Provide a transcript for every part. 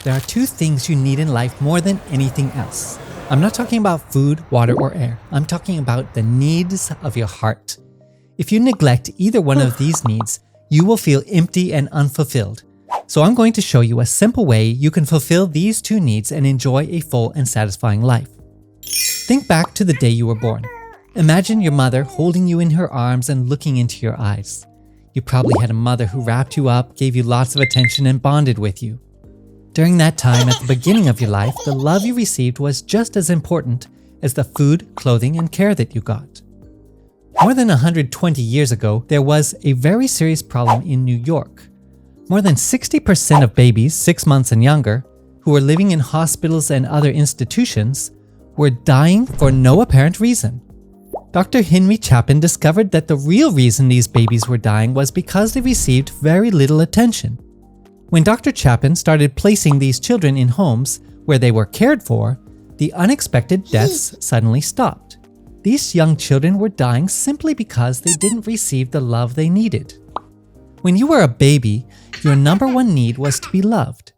There are two things you need in life more than anything else. I'm not talking about food, water, or air. I'm talking about the needs of your heart. If you neglect either one of these needs, you will feel empty and unfulfilled. So I'm going to show you a simple way you can fulfill these two needs and enjoy a full and satisfying life. Think back to the day you were born. Imagine your mother holding you in her arms and looking into your eyes. You probably had a mother who wrapped you up, gave you lots of attention, and bonded with you. During that time at the beginning of your life, the love you received was just as important as the food, clothing, and care that you got. More than 120 years ago, there was a very serious problem in New York. More than 60% of babies 6 months and younger who were living in hospitals and other institutions were dying for no apparent reason. Dr. Henry Chapin discovered that the real reason these babies were dying was because they received very little attention. When Dr. Chapin started placing these children in homes where they were cared for, the unexpected deaths suddenly stopped. These young children were dying simply because they didn't receive the love they needed. When you were a baby, your number one need was to be loved.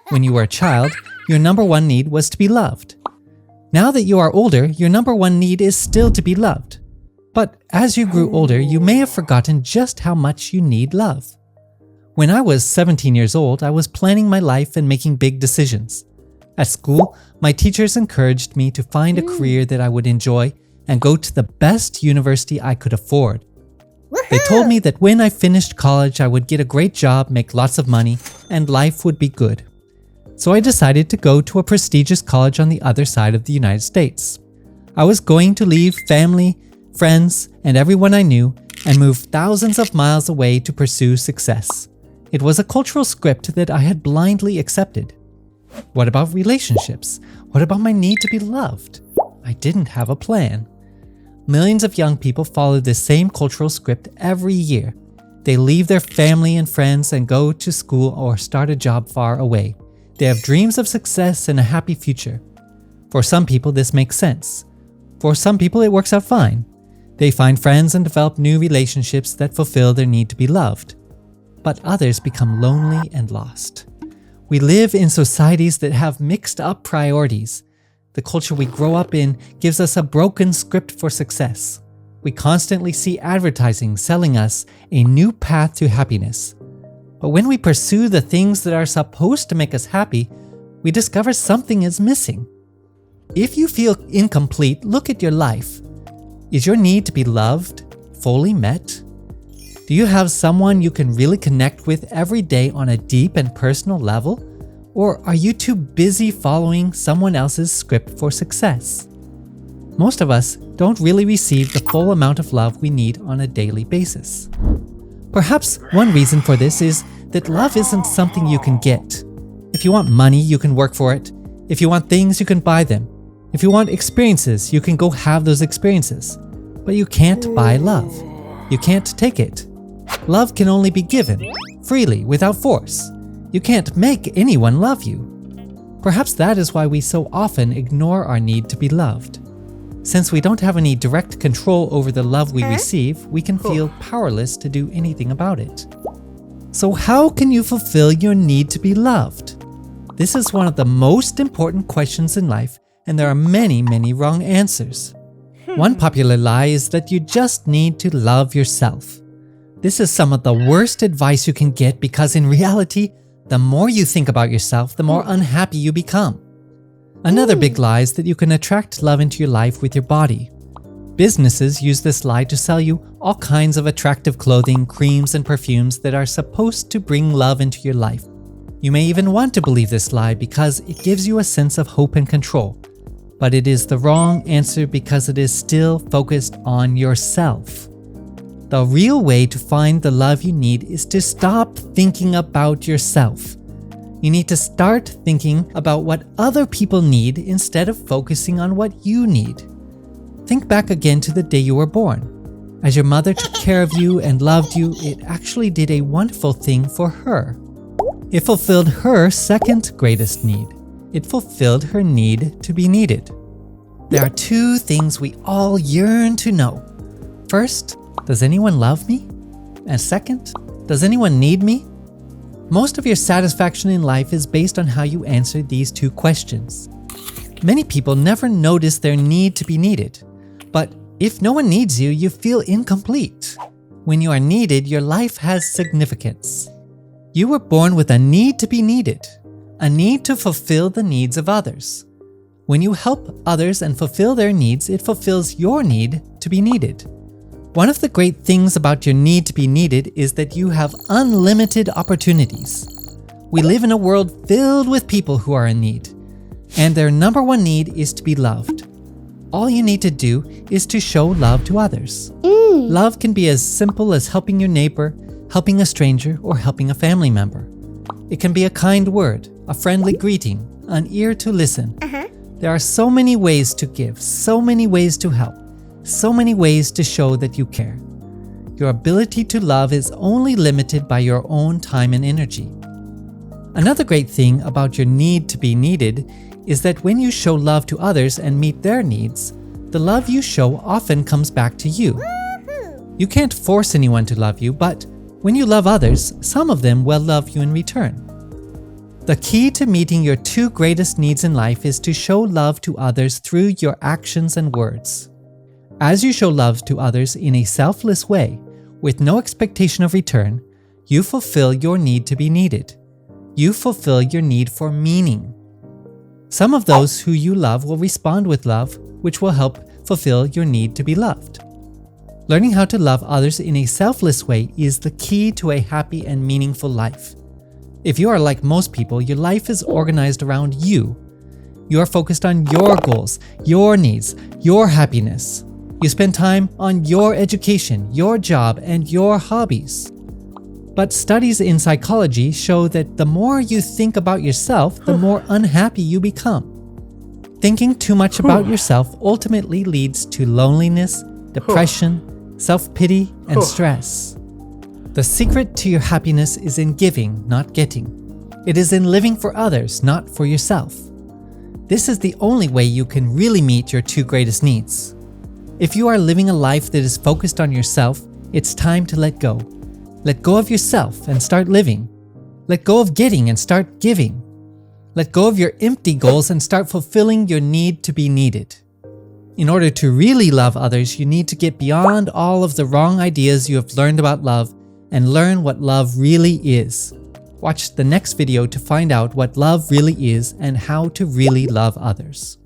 When you were a child, your number one need was to be loved. Now that you are older, your number one need is still to be loved. But as you grew older, you may have forgotten just how much you need love. When I was 17 years old, I was planning my life and making big decisions. At school, my teachers encouraged me to find a career that I would enjoy and go to the best university I could afford. They told me that when I finished college, I would get a great job, make lots of money, and life would be good. So I decided to go to a prestigious college on the other side of the United States. I was going to leave family, friends, and everyone I knew and move thousands of miles away to pursue success. It was a cultural script that I had blindly accepted. What about relationships? What about my need to be loved? I didn't have a plan. Millions of young people follow this same cultural script every year. They leave their family and friends and go to school or start a job far away. They have dreams of success and a happy future. For some people, this makes sense. For some people, it works out fine. They find friends and develop new relationships that fulfill their need to be loved. But others become lonely and lost. We live in societies that have mixed up priorities. The culture we grow up in gives us a broken script for success. We constantly see advertising selling us a new path to happiness. But when we pursue the things that are supposed to make us happy, we discover something is missing. If you feel incomplete, look at your life. Is your need to be loved fully met? Do you have someone you can really connect with every day on a deep and personal level? Or are you too busy following someone else's script for success? Most of us don't really receive the full amount of love we need on a daily basis. Perhaps one reason for this is that love isn't something you can get. If you want money, you can work for it. If you want things, you can buy them. If you want experiences, you can go have those experiences. But you can't buy love. You can't take it. Love can only be given, freely, without force. You can't make anyone love you. Perhaps that is why we so often ignore our need to be loved. Since we don't have any direct control over the love we receive, we can feel powerless to do anything about it. So how can you fulfill your need to be loved? This is one of the most important questions in life, and there are many, many wrong answers. One popular lie is that you just need to love yourself. This is some of the worst advice you can get because in reality, the more you think about yourself, the more unhappy you become. Another big lie is that you can attract love into your life with your body. Businesses use this lie to sell you all kinds of attractive clothing, creams, and perfumes that are supposed to bring love into your life. You may even want to believe this lie because it gives you a sense of hope and control. But it is the wrong answer because it is still focused on yourself. The real way to find the love you need is to stop thinking about yourself. You need to start thinking about what other people need instead of focusing on what you need. Think back again to the day you were born. As your mother took care of you and loved you, it actually did a wonderful thing for her. It fulfilled her second greatest need. It fulfilled her need to be needed. There are two things we all yearn to know. First, does anyone love me? And second, does anyone need me? Most of your satisfaction in life is based on how you answer these two questions. Many people never notice their need to be needed. But if no one needs you, you feel incomplete. When you are needed, your life has significance. You were born with a need to be needed, a need to fulfill the needs of others. When you help others and fulfill their needs, it fulfills your need to be needed. One of the great things about your need to be needed is that you have unlimited opportunities. We live in a world filled with people who are in need, and their number one need is to be loved. All you need to do is to show love to others. Love can be as simple as helping your neighbor, helping a stranger, or helping a family member. It can be a kind word, a friendly greeting, an ear to listen. There are so many ways to give, so many ways to help, so many ways to show that you care. Your ability to love is only limited by your own time and energy. Another great thing about your need to be needed is that when you show love to others and meet their needs, the love you show often comes back to you. You can't force anyone to love you, but when you love others, some of them will love you in return. The key to meeting your two greatest needs in life is to show love to others through your actions and words. As you show love to others in a selfless way, with no expectation of return, you fulfill your need to be needed. You fulfill your need for meaning. Some of those who you love will respond with love, which will help fulfill your need to be loved. Learning how to love others in a selfless way is the key to a happy and meaningful life. If you are like most people, your life is organized around you. You are focused on your goals, your needs, your happiness. You spend time on your education, your job, and your hobbies. But studies in psychology show that the more you think about yourself, the more unhappy you become. Thinking too much about yourself ultimately leads to loneliness, depression, self-pity, and stress. The secret to your happiness is in giving, not getting. It is in living for others, not for yourself. This is the only way you can really meet your two greatest needs. If you are living a life that is focused on yourself, it's time to let go. Let go of yourself and start living. Let go of getting and start giving. Let go of your empty goals and start fulfilling your need to be needed. In order to really love others, you need to get beyond all of the wrong ideas you have learned about love and learn what love really is. Watch the next video to find out what love really is and how to really love others.